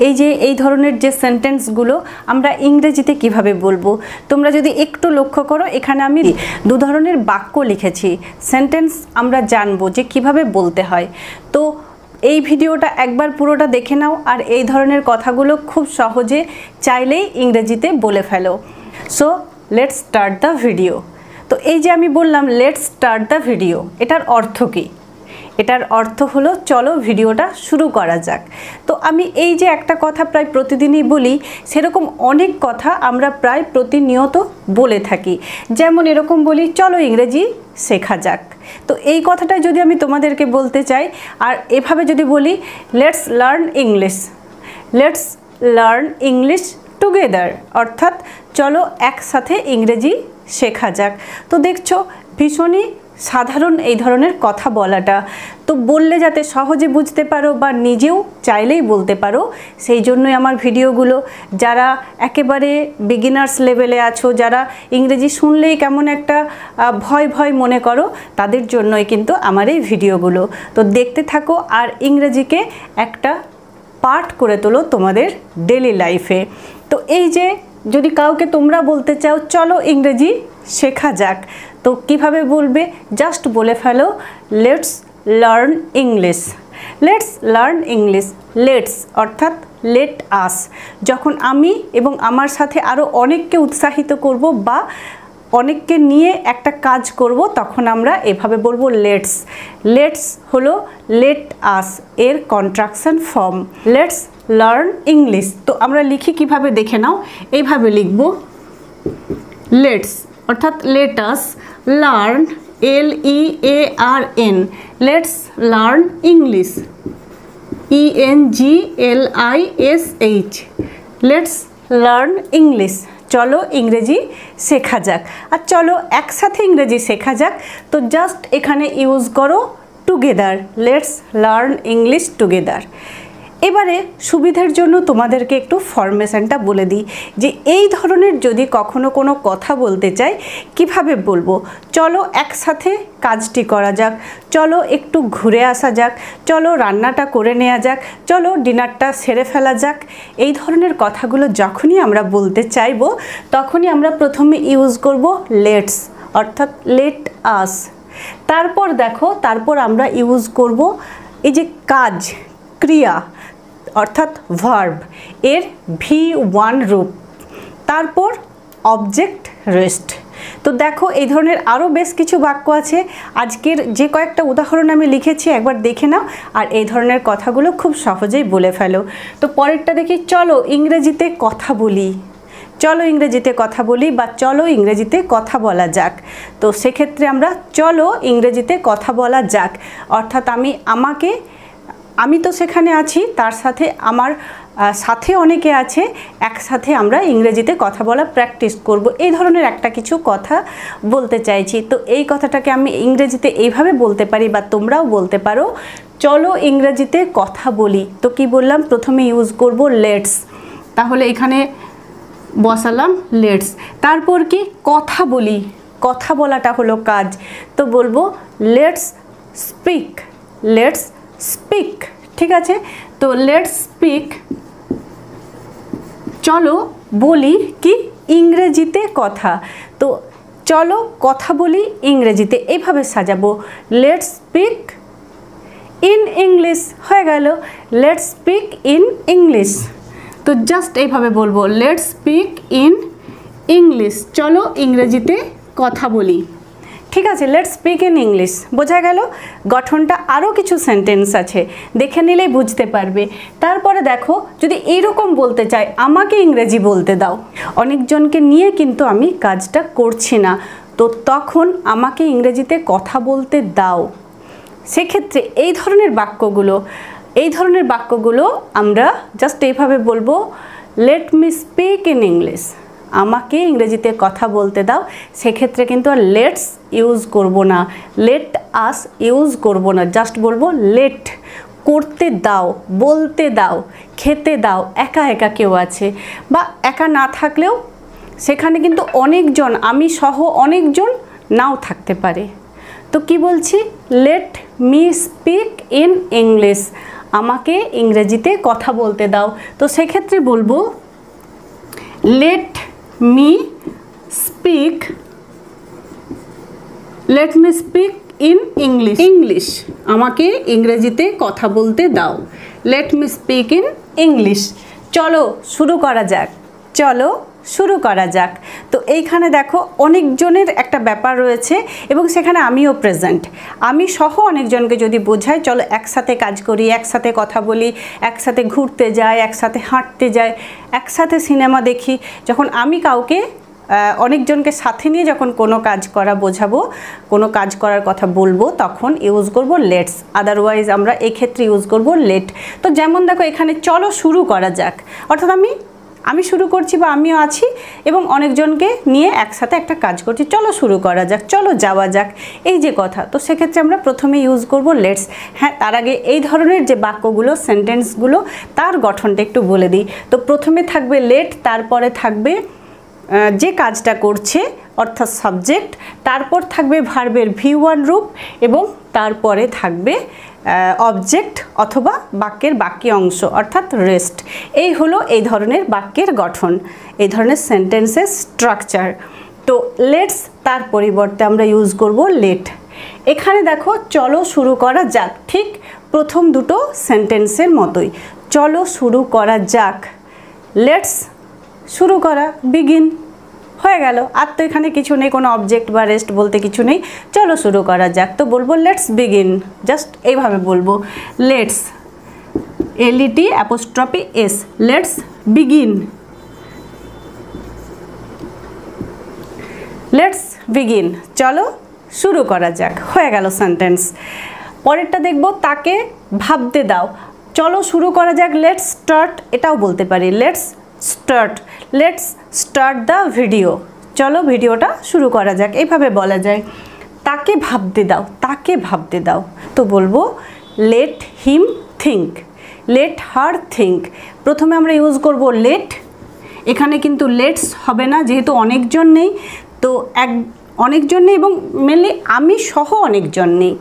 এই যে এই ধরনের যে সেন্টেন্সগুলো আমরা ইংরেজিতে কিভাবে বলবো, তোমরা যদি একটু লক্ষ্য করো, এখানে আমি দু ধরনের বাক্য লিখেছি। সেন্টেন্স আমরা জানবো যে কিভাবে বলতে হয়। তো এই ভিডিওটা একবার পুরোটা দেখে নাও, আর এই ধরনের কথাগুলো খুব সহজে চাইলেই ইংরেজিতে বলে ফেলো। So let's start the video. তো এই যে আমি বললাম লেটস স্টার্ট দ্য ভিডিও, এটার অর্থ কী? এটার অর্থ হলো চলো ভিডিওটা শুরু করা যাক। তো আমি এই যে একটা কথা প্রায় প্রতিদিনই বলি, সেরকম অনেক কথা আমরা প্রায় প্রতিনিয়ত বলে থাকি। যেমন এরকম বলি, চলো ইংরেজি শেখা যাক। তো এই কথাটা যদি আমি তোমাদেরকে বলতে চাই আর এভাবে যদি বলি, let's learn English, let's learn English together, অর্থাৎ চলো একসাথে ইংরেজি শেখা যাক। তো দেখছো ভীষণই সাধারণ এই ধরনের কথা বলাটা। তো বললে যাতে সহজে বুঝতে পারো বা নিজেও চাইলেই বলতে পারো, সেই জন্যই আমার ভিডিওগুলো। যারা একেবারে বিগিনার্স লেভেলে আছো, যারা ইংরেজি শুনলেই কেমন একটা ভয় ভয় মনে করো, তাদের জন্যই কিন্তু আমার এই ভিডিওগুলো। তো দেখতে থাকো আর ইংরেজিকে একটা পার্ট করে তোলো তোমাদের ডেলি লাইফে। তো এই যে যদি কাউকে তোমরা বলতে চাও চলো ইংরেজি শেখা যাক, তো কিভাবে বলবে? জাস্ট বলে ফেলো let's learn English, let's learn English. Let's অর্থাৎ লেট আস। যখন আমি এবং আমার সাথে আরও অনেককে উৎসাহিত করব বা অনেককে নিয়ে একটা কাজ করব, তখন আমরা এভাবে বলবো লেটস। লেটস হলো লেট আস এর contraction form, let's learn English. তো আমরা লিখি কিভাবে দেখে নাও, এইভাবে লিখব লেটস অর্থাৎ let us learn, LEARN, let's learn English, ENGLISH, let's learn English. চলো ইংরেজি শেখা যাক। আর চলো একসাথে ইংরেজি শেখা যাক, তো জাস্ট এখানে ইউজ করো together, let's learn English together. এবারে সুবিধার জন্য তোমাদেরকে একটু ফরমেশনটা বলে দিই যে এই ধরনের যদি কখনো কোনো কথা বলতে চাই কিভাবে বলবো। চলো একসাথে কাজটি করা যাক, চলো একটু ঘুরে আসা যাক, চলো রান্নাটা করে নেওয়া যাক, চলো ডিনারটা সেরে ফেলা যাক। এই ধরনের কথাগুলো যখনই আমরা বলতে চাইবো, তখনই আমরা প্রথমে ইউজ করব লেটস অর্থাৎ লেট আস। তারপর দেখো, তারপর আমরা ইউজ করব এই যে কাজ, ক্রিয়া অর্থাৎ ভার্ব, এর V1 রূপ, তারপর অবজেক্ট রেস্ট। তো দেখো এই ধরনের আরও বেশ কিছু বাক্য আছে। আজকের যে কয়েকটা উদাহরণ আমি লিখেছি একবার দেখে নাও, আর এই ধরনের কথাগুলো খুব সহজেই বলে ফেলো। তো পরেরটা দেখি, চলো ইংরেজিতে কথা বলি, চলো ইংরেজিতে কথা বলি বা চলো ইংরেজিতে কথা বলা যাক। তো সেক্ষেত্রে আমরা চলো ইংরেজিতে কথা বলা যাক অর্থাৎ আমি তো সেখানে আছি, তার সাথে আমার সাথে অনেকে আছে, একসাথে আমরা ইংরেজিতে কথা বলা প্র্যাকটিস করব। এই ধরনের একটা কিছু কথা বলতে চাইছি। তো এই কথাটাকে আমি ইংরেজিতে এইভাবে বলতে পারি বা তোমরাও বলতে পারো, চলো ইংরেজিতে কথা বলি। তো কি বললাম, প্রথমে ইউজ করব লেটস, তাহলে এখানে বসালাম লেটস। তারপর কি, কথা বলি, কথা বলাটা হলো কাজ, তো বলবো লেটস স্পিক, লেটস স্পিক। ঠিক আছে, তো লেটস স্পিক। চলো বলি কি, ইংরেজিতে কথা, তো চলো কথা বলি ইংরেজিতে, এইভাবে সাজাবো লেটস স্পিক ইন ইংলিশ। হয়ে গেল লেটস স্পিক ইন ইংলিশ। তো জাস্ট এইভাবে বলবো লেটস স্পিক ইন ইংলিশ, চলো ইংরেজিতে কথা বলি। ঠিক আছে, লেটস স্পিক ইন ইংলিশ বোঝা গেল। গঠনটা আরও কিছু সেন্টেন্স আছে, দেখে নিলেই বুঝতে পারবে। তারপরে দেখো, যদি এইরকম বলতে চাই আমাকে ইংরেজি বলতে দাও, অনেকজনকে নিয়ে কিন্তু আমি কাজটা করছি না, তো তখন আমাকে ইংরেজিতে কথা বলতে দাও। সেক্ষেত্রে এই ধরনের বাক্যগুলো আমরা জাস্ট এইভাবে বলবো let me speak in English, আমাকে ইংরেজিতে কথা বলতে দাও। সেক্ষেত্রে কিন্তু আর লেটস ইউজ করব না, লেট আস ইউজ করব না, জাস্ট বলবো লেট, করতে দাও, বলতে দাও, খেতে দাও। একা একা কেউ আছে বা একা না থাকলেও সেখানে কিন্তু অনেকজন, আমি সহ অনেকজন নাও থাকতে পারে। তো কি বলছি, let me speak in English, আমাকে ইংরেজিতে কথা বলতে দাও। তো সেক্ষেত্রে বলবো let me speak in English. আমাকে ইংরেজিতে কথা বলতে দাও। Let me speak in English. চলো শুরু করা যাক, চলো শুরু করা যাক। তো এইখানে দেখো অনেকজনের একটা ব্যাপার রয়েছে এবং সেখানে আমিও প্রেজেন্ট। আমি সহ অনেকজনকে যদি বোঝাই চলো একসাথে কাজ করি, একসাথে কথা বলি, একসাথে ঘুরতে যাই, একসাথে হাঁটতে যাই, একসাথে সিনেমা দেখি, যখন আমি কাউকে অনেকজনকে সাথে নিয়ে যখন কোনো কাজ করা বোঝাবো, কোনো কাজ করার কথা বলবো, তখন ইউজ করব লেটস। আদারওয়াইজ আমরা এক্ষেত্রে ইউজ করব লেট। তো যেমন দেখো এখানে চলো শুরু করা যাক, অর্থাৎ আমি শুরু করছি বা আমিও আছি এবং অনেকজনকে নিয়ে একসাথে একটা কাজ করছি, চলো শুরু করা যাক, চলো যাওয়া যাক, এই যে কথা। তো সেক্ষেত্রে আমরা প্রথমে ইউজ করব লেটস। হ্যাঁ, তার আগে এই ধরনের যে বাক্যগুলো, সেন্টেন্সগুলো, তার গঠনটা একটু বলে দিই। তো প্রথমে থাকবে লেট, তারপরে থাকবে যে কাজটা করছে অর্থাৎ সাবজেক্ট, তারপর থাকবে ভার্বের V1 রূপ এবং তারপরে থাকবে অবজেক্ট অথবা বাক্যের বাকি অংশ অর্থাৎ রেস্ট। এই হলো এই ধরনের বাক্যের গঠন, এই ধরনের সেন্টেন্সের স্ট্রাকচার। তো লেটস তার পরিবর্তে আমরা ইউজ করব লেট। এখানে দেখো চলো শুরু করা যাক, ঠিক প্রথম দুটো সেন্টেন্সের মতোই, চলো শুরু করা যাক, লেটস শুরু করা, বিগিন, হয়ে গেল। আর তো এখানে কিছু নেই, কোনো অবজেক্ট বা রেস্ট বলতে কিছু নেই, চলো শুরু করা যাক। তো বলবো লেটস বিগিন, জাস্ট এইভাবে বলবো let's, LET''S, let's begin, let's begin, চলো শুরু করা যাক, হয়ে গেল সেন্টেন্স। পরেরটা দেখব তাকে ভাবতে দাও, চলো শুরু করা যাক, লেটস স্টার্ট, এটাও বলতে পারি লেটস স্টার্ট দ্য ভিডিও, চলো ভিডিওটা শুরু করা যাক, এইভাবে বলা যায়। তাকে ভাবতে দাও, তাকে ভাবতে দাও, তো বলবো let him think, late her think. প্রথমে আমরা ইউজ করব লেট, এখানে কিন্তু লেটস হবে না যেহেতু অনেকজন নেই। তো অনেকজন নেই এবং মেনলি আমি সহ অনেকজন নেই,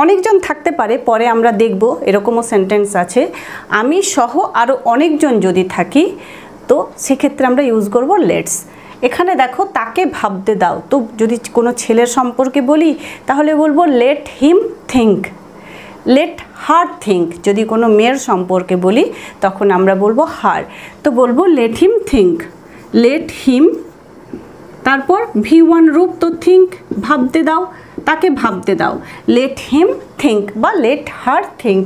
অনেকজন থাকতে পারে, পরে আমরা দেখব এরকমও সেন্টেন্স আছে। আমি সহ আরও অনেকজন যদি থাকি তো সেক্ষেত্রে আমরা ইউজ করব লেটস। এখানে দেখো তাকে ভাবতে দাও, তো যদি কোনো ছেলের সম্পর্কে বলি তাহলে বলবো let him think, late her think. যদি কোনো মেয়ের সম্পর্কে বলি তখন আমরা বলবো হার, তো বলবো let him think, let him, তারপর V1 রূপ, তো থিঙ্ক, ভাবতে দাও, তাকে ভাবতে দাও, লেট হিম থিঙ্ক বা লেট হার থিঙ্ক।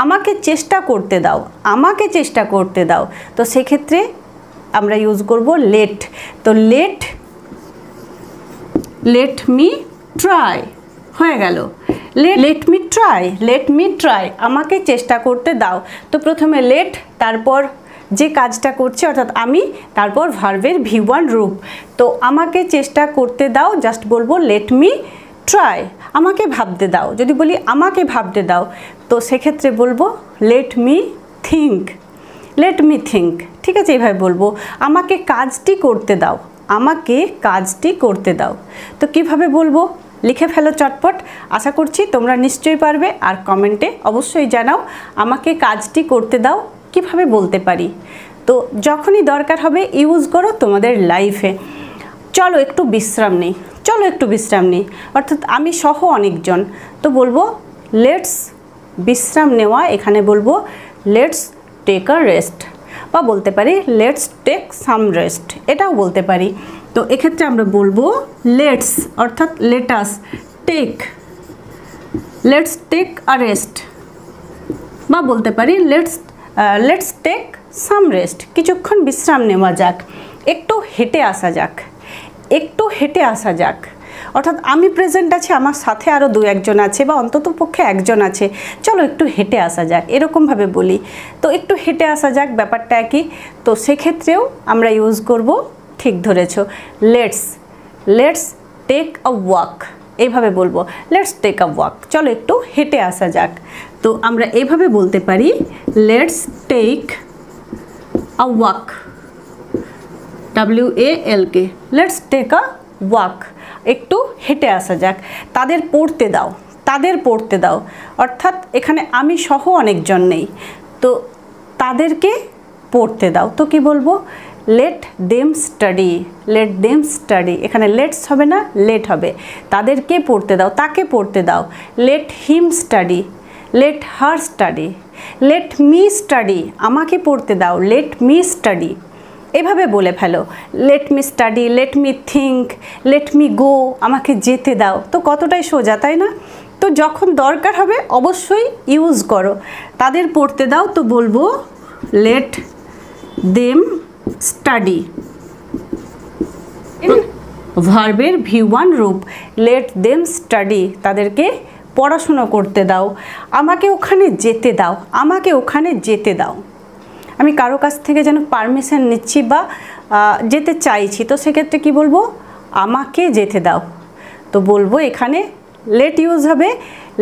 আমাকে চেষ্টা করতে দাও, আমাকে চেষ্টা করতে দাও, তো সেক্ষেত্রে আমরা ইউজ করব লেট। তো লেট মি ট্রাই, হয়ে গেল লেট মি ট্রাই, আমাকে চেষ্টা করতে দাও। তো প্রথমে লেট, তারপর যে কাজটা করছে অর্থাৎ আমি, তারপর ভার্বের V1 রূপ। তো আমাকে চেষ্টা করতে দাও, জাস্ট বলবো লেট মি ট্রাই, আমাকে ভাবতে দাও। যদি বলি আমাকে ভাবতে দাও তো সেক্ষেত্রে বলবো লেট মি থিঙ্ক, ঠিক আছে, এইভাবে বলবো। আমাকে কাজটি করতে দাও, আমাকে কাজটি করতে দাও। তো কিভাবে বলবো লিখে ফেলো চটপট, আশা করছি তোমরা নিশ্চয়ই পারবে। আর কমেন্টে অবশ্যই জানাও আমাকে কাজটি করতে দাও কিভাবে বলতে পারি। তো যখনই দরকার হবে ইউজ করো তোমাদের লাইফে। চলো একটু বিশ্রাম নেই, চলো একটু বিশ্রাম নেই, অর্থাৎ আমি সহ অনেকজন, তো বলবো লেটস বিশ্রাম নেওয়া, এখানে বলবো লেটস টেক আ রেস্ট, বা বলতে পারি লেটস টেক সাম রেস্ট, এটাও বলতে পারি। তো এক্ষেত্রে আমরা বলবো লেটস অর্থাৎ লেটস টেক আ রেস্ট, বা বলতে পারি লেটস টেক সাম রেস্ট, কিছুক্ষণ বিশ্রাম নেওয়া যাক, একটু হেঁটে আসা যাক, একটু হেঁটে আসা যাক। অর্থাৎ আমি প্রেজেন্ট আছি, আমার সাথে আরও দু একজন আছে বা অন্তত পক্ষে একজন আছে, চলো একটু হেঁটে আসা যাক, এরকমভাবে বলি। তো একটু হেঁটে আসা যাক ব্যাপারটা একই। তো সেক্ষেত্রেও আমরা ইউজ করব, ঠিক ধরেছো, লেটস টেক আ ওয়াক, এইভাবে বলবো লেটস টেক আ ওয়াক, চলো একটু হেঁটে আসা যাক। তো আমরা এইভাবে বলতে পারি let's take a walk, WALK, let's take a walk, একটু হেঁটে আসা যাক। তাদের পড়তে দাও, তাদের পড়তে দাও, অর্থাৎ এখানে আমি সহ অনেকজন নেই, তো তাদেরকে পড়তে দাও। তো কি বলবো? Let them study, let them study. এখানে লেটস হবে না, লেট হবে। তাদেরকে পড়তে দাও, তাকে পড়তে দাও। Let him study, let her study. Let me study, আমাকে পড়তে দাও, লেট মি স্টাডি। এভাবে বলে ফেলো। Let me study, let me think, let me go, আমাকে যেতে দাও। তো কতটাই সোজা, তাই না? তো যখন দরকার হবে অবশ্যই ইউজ করো। তাদের পড়তে দাও, তো বলবো লেট দেম স্টাডি। ভার্বের V1 রূপ, লেট দেম স্টাডি, তাদেরকে পড়াশুনো করতে দাও। আমাকে ওখানে যেতে দাও, আমাকে ওখানে যেতে দাও। আমি কারো কাছ থেকে যেন পারমিশন নিচ্ছি বা যেতে চাইছি, তো সেক্ষেত্রে কি বলবো? আমাকে যেতে দাও। তো বলবো এখানে লেট ইউজ হবে,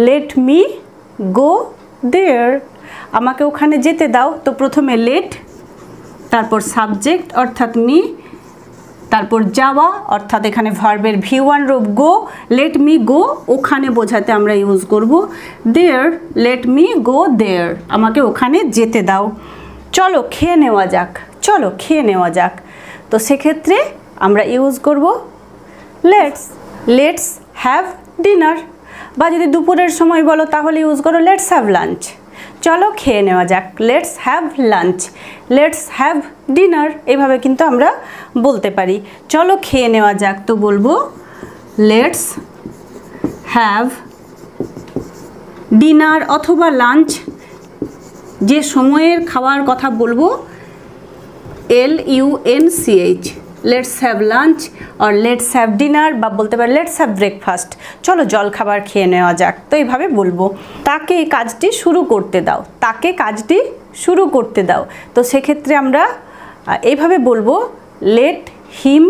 লেট মি গো দেয়ার, আমাকে ওখানে যেতে দাও। তো প্রথমে লেট, তারপর সাবজেক্ট অর্থাৎ মি, তারপর যাওয়া অর্থাৎ এখানে ভার্বের V1 রূপ গো, লেট মি গো, ওখানে বোঝাতে আমরা ইউজ করব দেয়ার, লেট মি গো দেয়ার, আমাকে ওখানে যেতে দাও। চলো খেয়ে নেওয়া যাক, চলো খেয়ে নেওয়া যাক। তো সেক্ষেত্রে আমরা ইউজ করব লেটস, লেটস হ্যাভ ডিনার। বা যদি দুপুরের সময় বলো তাহলে ইউজ করো লেটস হ্যাভ লাঞ্চ। চলো খেয়ে নেওয়া যাক, let's have lunch, let's have dinner. এইভাবে কিন্তু আমরা বলতে পারি। চলো খেয়ে নেওয়া যাক, তো বলবো লেটস হ্যাভ ডিনার অথবা লাঞ্চ। যে সময়ের খাওয়ার কথা বলবো LUNCH, লেটস হ্যাভ লাঞ্চ আর লেটস হ্যাভ ডিনার, বা বলতে পারি লেটস হ্যাভ ব্রেকফাস্ট, চলো জলখাবার খেয়ে নেওয়া যাক। তো এইভাবে বলবো। তাকে এই কাজটি শুরু করতে দাও, তাকে কাজটি শুরু করতে দাও। তো সেক্ষেত্রে আমরা এইভাবে বলবো let him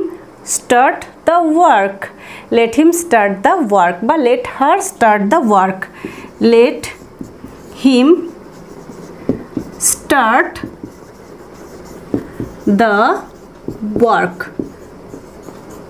start the work, let him start the work, বা let her start the work, let him start the work,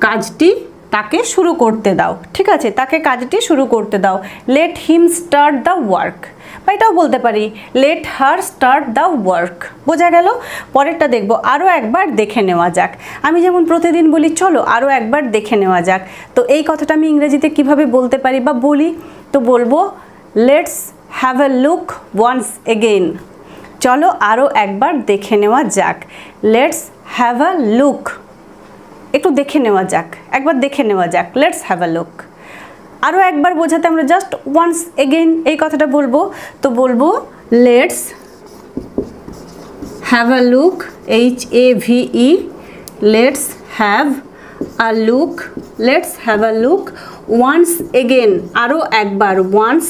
কাজটি তাকে শুরু করতে দাও। ঠিক আছে, তাকে কাজটি শুরু করতে দাও, let him start the work. বা এটাও বলতে পারি late her start the work. বোঝা গেল? পরেরটা দেখব, আরও একবার দেখে নেওয়া যাক। আমি যেমন প্রতিদিন বলি চলো আরও একবার দেখে নেওয়া যাক, তো এই কথাটা আমি ইংরেজিতে কিভাবে বলতে পারি বা বলি? তো বলবো let's have a look once again, চলো আরও একবার দেখে নেওয়া যাক। লেটস হ্যাভ আ লুক, একটু দেখে নেওয়া যাক, একবার দেখে নেওয়া যাক, লেটস হ্যাভ আ লুক। আরও একবার বোঝাতে আমরা জাস্ট ওয়ান্স এগেইন এই কথাটা বলবো। তো বলবো let's have a look, HAVE, let's have a look, let's have a look once again, আরও একবার, once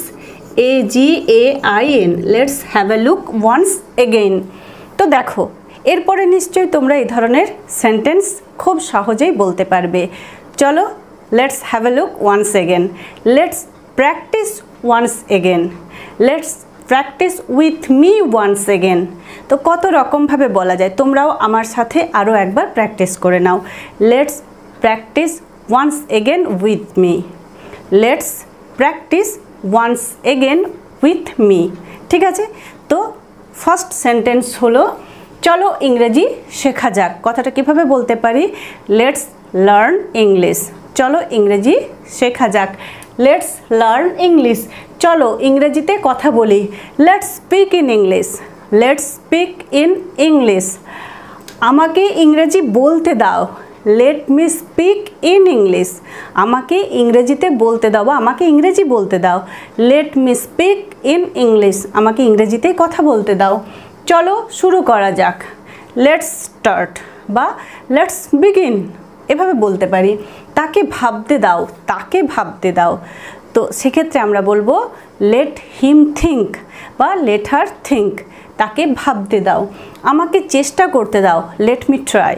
AGAIN, let's have a look once again. তো দেখো এরপরে নিশ্চয়ই তোমরা এই ধরনের সেন্টেন্স খুব সহজেই বলতে পারবে। চলো let's have a look once again, let's practice once again, let's practise with me once again. তো কত রকমভাবে বলা যায়, তোমরাও আমার সাথে আরও একবার প্র্যাকটিস করে নাও। Let's practice once again with me, let's practice once again with me. ঠিক আছে, তো ফার্স্ট সেন্টেন্স হলো চলো ইংরেজি শেখা যাক। কথাটা কিভাবে বলতে পারি? লেটস লার্ন ইংলিশ, চলো ইংরেজি শেখা যাক। লেটস লার্ন ইংলিশ, চলো ইংরেজিতে কথা বলি। Let's speak in English, let's speak in English. আমাকে ইংরেজি বলতে দাও, let me speak in English, আমাকে ইংরেজিতে বলতে দাও বা আমাকে ইংরেজি বলতে দাও। Let me speak in English, আমাকে ইংরেজিতে কথা বলতে দাও। চলো শুরু করা যাক, লেটস স্টার্ট বা লেটস বিগিন, এভাবে বলতে পারি। তাকে ভাবতে দাও, তাকে ভাবতে দাও, তো সেক্ষেত্রে আমরা বলবো লেট হিম থিঙ্ক বা লেট হার থিঙ্ক, তাকে ভাবতে দাও। আমাকে চেষ্টা করতে দাও, let me try,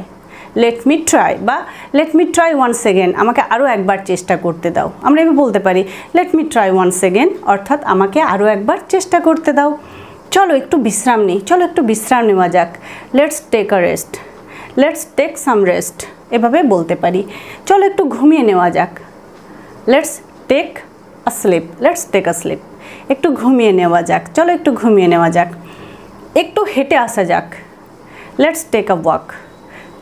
let me try বা let me try once again, আমাকে আরও একবার চেষ্টা করতে দাও। আমরা এভাবে বলতে পারি let me try once again, অর্থাৎ আমাকে আরও একবার চেষ্টা করতে দাও। চলো একটু বিশ্রাম নিই, চলো একটু বিশ্রাম নেওয়া যাক। Let's take a rest, let's take some rest, এভাবে বলতে পারি। চলো একটু ঘুমিয়ে নেওয়া যাক, let's take sleep, let's take a sleep. একটু ঘুমিয়ে নেওয়া যাক, চলো একটু ঘুমিয়ে নেওয়া যাক। একটু হেঁটে আসা যাক, let's take a walk.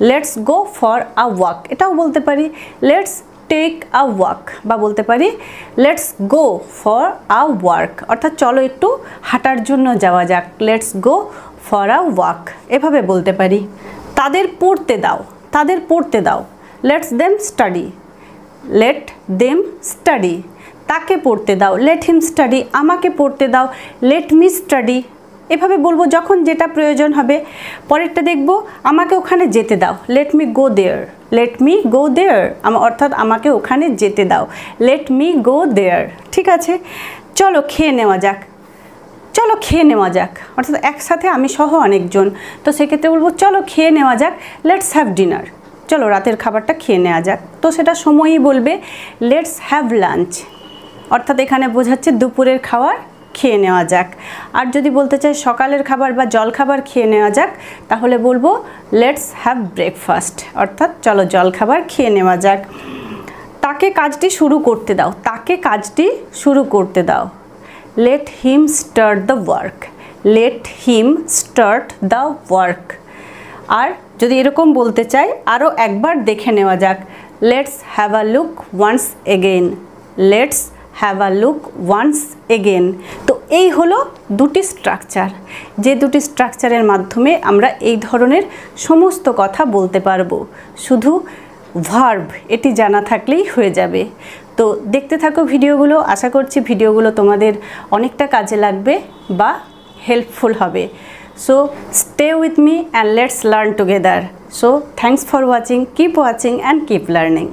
Let's go for a walk, এটাও বলতে পারি লেটস টেক আ ওয়াক, বা বলতে পারি let's go for a work, অর্থাৎ চলো একটু হাঁটার জন্য যাওয়া যাক, let's go for a walk, এভাবে বলতে পারি। তাদের পড়তে দাও, তাদের পড়তে দাও, let's them study, let them study. তাকে পড়তে দাও, লেট হিম স্টাডি। আমাকে পড়তে দাও, লেট মি স্টাডি। এভাবে বলবো যখন যেটা প্রয়োজন হবে। পরেরটা দেখব, আমাকে ওখানে যেতে দাও, লেট মি গো দেয়ার, লেট মি গো দেয়ার, অর্থাৎ আমাকে ওখানে যেতে দাও, লেট মি গো দেয়ার। ঠিক আছে, চলো খেয়ে নেওয়া যাক, চলো খেয়ে নেওয়া যাক, অর্থাৎ একসাথে আমি সহ অনেকজন, তো সেক্ষেত্রে বলবো চলো খেয়ে নেওয়া যাক, লেটস হ্যাভ ডিনার, চলো রাতের খাবারটা খেয়ে নেওয়া যাক। তো সেটা সময়ই বলবে লেটস হ্যাভ লাঞ্চ, অর্থাৎ এখানে বোঝাচ্ছে দুপুরের খাবার খেয়ে নেওয়া যাক। আর যদি বলতে চাই সকালের খাবার বা জলখাবার খেয়ে নেওয়া যাক, তাহলে বলবো লেটস হ্যাভ ব্রেকফাস্ট, অর্থাৎ চলো জলখাবার খেয়ে নেওয়া যাক। তাকে কাজটি শুরু করতে দাও, তাকে কাজটি শুরু করতে দাও, let him start the work, let him start the work. আর যদি এরকম বলতে চাই আরও একবার দেখে নেওয়া যাক, let's have a look once again, let's have a look once again. তো এই হলো দুটি স্ট্রাকচার, যে দুটি স্ট্রাকচারের মাধ্যমে আমরা এই ধরনের সমস্ত কথা বলতে পারবো। শুধু ভার্ব এটি জানা থাকলেই হয়ে যাবে। তো দেখতে থাকো ভিডিওগুলো, আশা করছি ভিডিওগুলো তোমাদের অনেকটা কাজে লাগবে বা হেল্পফুল হবে। So stay with me and let's learn together. So thanks for watching, keep watching and keep learning.